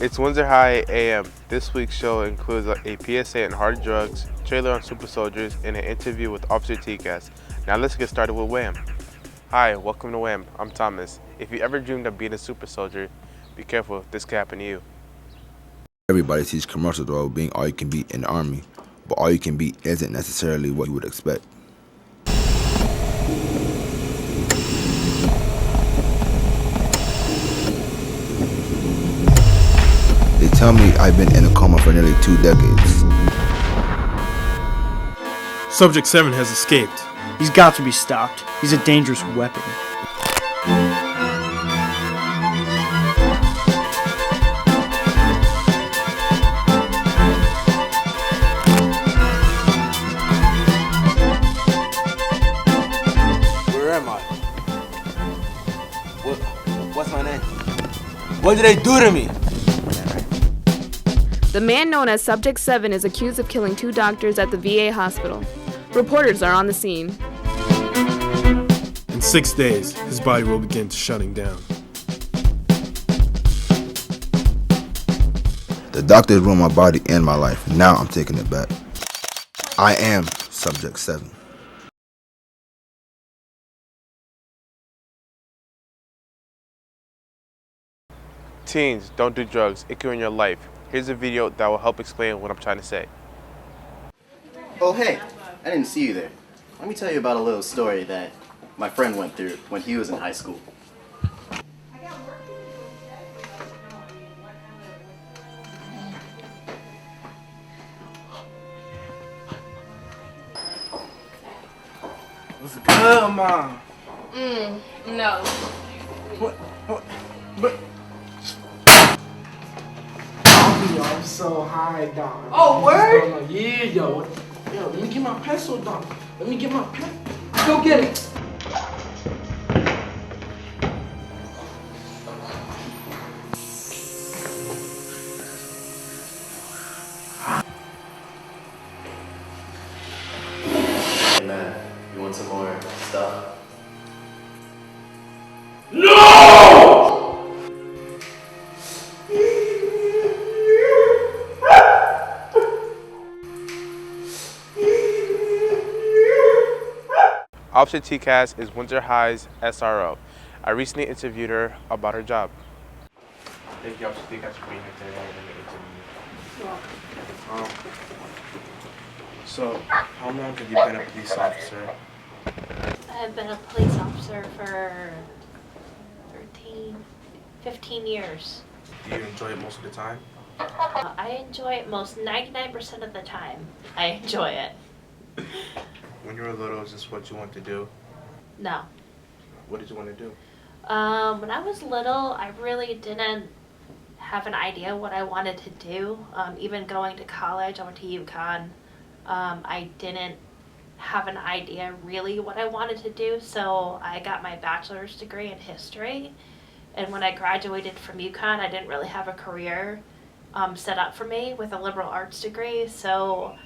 It's Windsor High AM. This week's show includes a PSA on hard drugs, trailer on super soldiers, and an interview with Officer T-Cast. Now let's get started with Wham. Hi, welcome to Wham. I'm Thomas. If you ever dreamed of being a super soldier, be careful, this could happen to you. Everybody sees commercials about being all you can be in the Army, but all you can be isn't necessarily what you would expect. They tell me I've been in a coma for nearly 2 decades. Subject 7 has escaped. He's got to be stopped. He's a dangerous weapon. Where am I? What's my name? What did they do to me? The man known as Subject 7 is accused of killing 2 doctors at the VA hospital. Reporters are on the scene. In 6 days, his body will begin shutting down. The doctors ruined my body and my life. Now I'm taking it back. I am Subject 7. Teens, don't do drugs. It can ruin your life. Here's a video that will help explain what I'm trying to say. Oh hey, I didn't see you there. Let me tell you about a little story that my friend went through when he was in high school. What's good, Mom? No. But I'm so high, dog. Oh, word? Yeah, yo, let me get my pencil, dog. Let me get my pen. Go get it. Hey man, you want some more stuff? Officer T-Cast is Windsor High's SRO. I recently interviewed her about her job. Thank you, Officer T-Cast, for being here today and the interview. So, how long have you been a police officer? I've been a police officer for 15 years. Do you enjoy it most of the time? I enjoy it most 99% of the time. I enjoy it. When you were little, is this what you wanted to do? No. What did you want to do? When I was little, I really didn't have an idea what I wanted to do. Even going to college, I went to UConn. I didn't have an idea really what I wanted to do, so I got my bachelor's degree in history. And when I graduated from UConn, I didn't really have a career set up for me with a liberal arts degree, so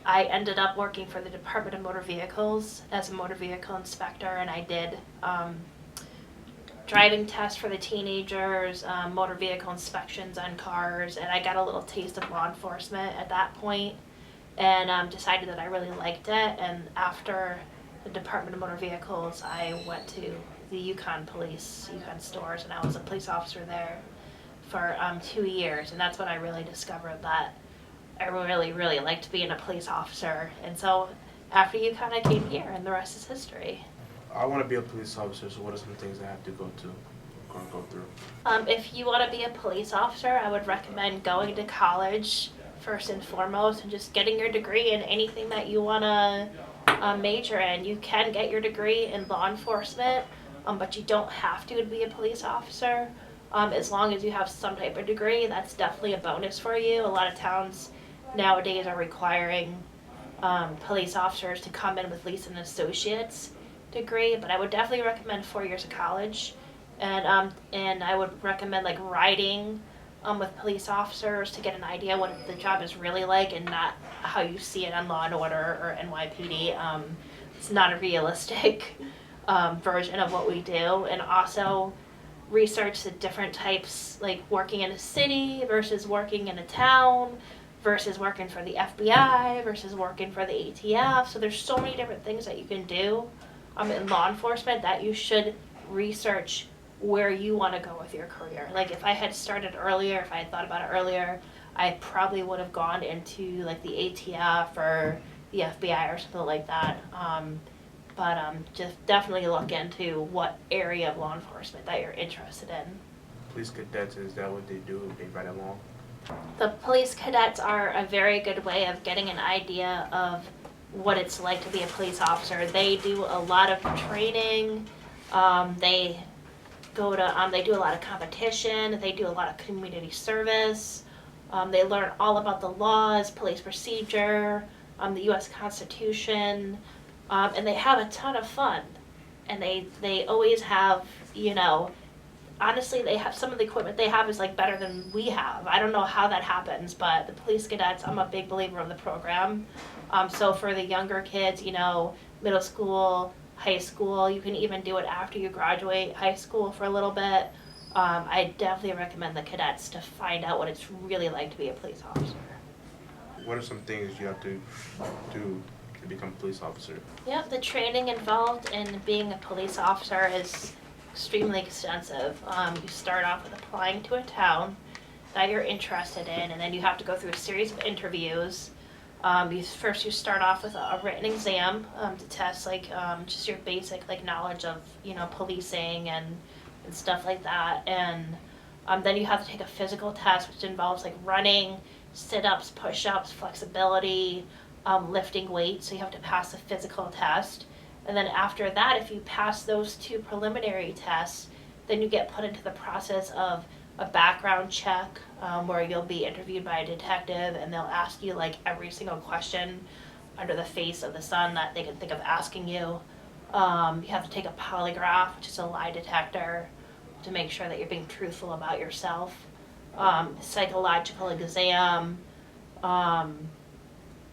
I ended up working for the Department of Motor Vehicles as a motor vehicle inspector, and I did driving tests for the teenagers, motor vehicle inspections on cars, and I got a little taste of law enforcement at that point, and decided that I really liked it. And after the Department of Motor Vehicles, I went to the UConn stores, and I was a police officer there for 2 years, and that's when I really discovered that I really, really liked being a police officer. And so after UConn, I came here, and the rest is history. I want to be a police officer, so what are some things I have to go through? If you want to be a police officer, I would recommend going to college first and foremost and just getting your degree in anything that you want to major in. You can get your degree in law enforcement, but you don't have to be a police officer. As long as you have some type of degree, that's definitely a bonus for you. A lot of towns nowadays are requiring police officers to come in with at least an associate's degree, but I would definitely recommend 4 years of college, and I would recommend like riding with police officers to get an idea what the job is really like and not how you see it on Law and Order or NYPD. it's not a realistic version of what we do. And also research the different types, like working in a city versus working in a town versus working for the FBI versus working for the ATF. So there's so many different things that you can do in law enforcement that you should research where you want to go with your career. Like if I had started earlier, if I had thought about it earlier, I probably would have gone into like the ATF or the FBI or something like that. But just definitely look into what area of law enforcement that you're interested in. Police cadets, is that what they do? They ride along? The police cadets are a very good way of getting an idea of what it's like to be a police officer. They do a lot of training. They go to they do a lot of competition. They do a lot of community service. They learn all about the laws, police procedure, the U.S. Constitution, and they have a ton of fun. And they always have, honestly, they have some of the equipment they have is like better than we have. I don't know how that happens, but the police cadets, I'm a big believer of the program. So for the younger kids, middle school, high school, you can even do it after you graduate high school for a little bit. I definitely recommend the cadets to find out what it's really like to be a police officer. What are some things you have to do to become a police officer? Yeah, the training involved in being a police officer is extremely extensive. You start off with applying to a town that you're interested in, and then you have to go through a series of interviews. You start off with a written exam to test just your basic knowledge of policing and stuff like that, and then you have to take a physical test, which involves running, sit-ups, push-ups, flexibility, lifting weights. So you have to pass the physical test, and then after that, if you pass those two preliminary tests, then you get put into the process of a background check where you'll be interviewed by a detective, and they'll ask you every single question under the face of the sun that they can think of asking you. You have to take a polygraph, which is a lie detector, to make sure that you're being truthful about yourself. Psychological exam.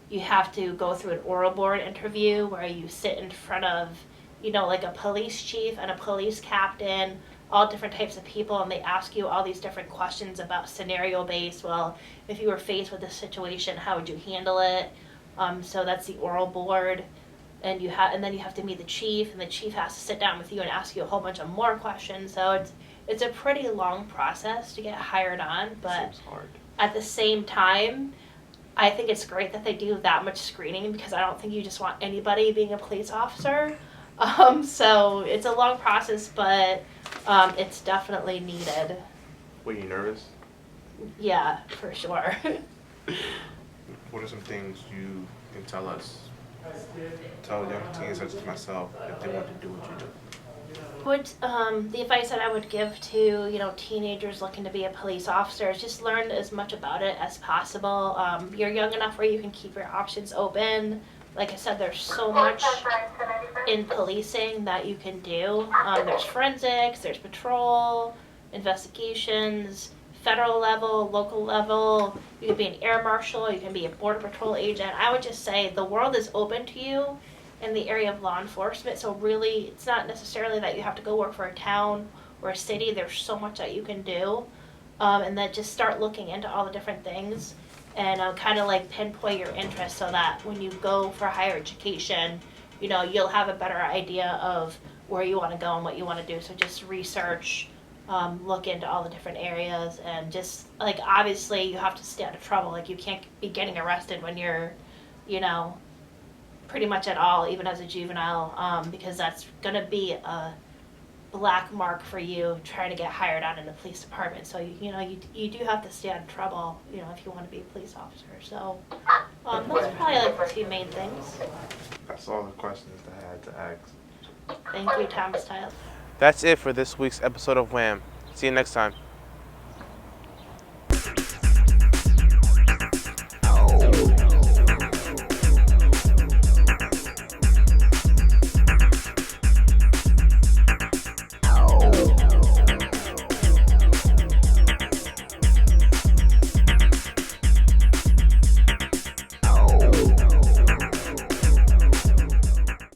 You have to go through an oral board interview where you sit in front of, a police chief and a police captain, all different types of people, and they ask you all these different questions about scenario-based. Well, if you were faced with this situation, how would you handle it? So that's the oral board, and then you have to meet the chief, and the chief has to sit down with you and ask you a whole bunch of more questions. So it's a pretty long process to get hired on, but Seems hard. at the same time, I think it's great that they do that much screening, because I don't think you just want anybody being a police officer. So it's a long process, but it's definitely needed. Were you nervous? Yeah, for sure. What are some things you can tell young teens such as myself if they want to do what you do? The advice that I would give to teenagers looking to be a police officer is just learn as much about it as possible. You're young enough where you can keep your options open. Like I said, there's so much in policing that you can do. There's forensics, there's patrol, investigations, federal level, local level. You can be an air marshal, you can be a border patrol agent. I would just say the world is open to you in the area of law enforcement. So really, it's not necessarily that you have to go work for a town or a city. There's so much that you can do. And then just start looking into all the different things and kind of pinpoint your interest, so that when you go for higher education, you'll have a better idea of where you want to go and what you want to do. So just research, look into all the different areas, and just obviously you have to stay out of trouble. You can't be getting arrested when you're pretty much at all, even as a juvenile, because that's going to be a black mark for you trying to get hired on in the police department. So you do have to stay out of trouble if you want to be a police officer. So those are probably the two main things. That's all the questions I had to ask. Thank you, Thomas Tyler. That's it for this week's episode of Wham. See you next time.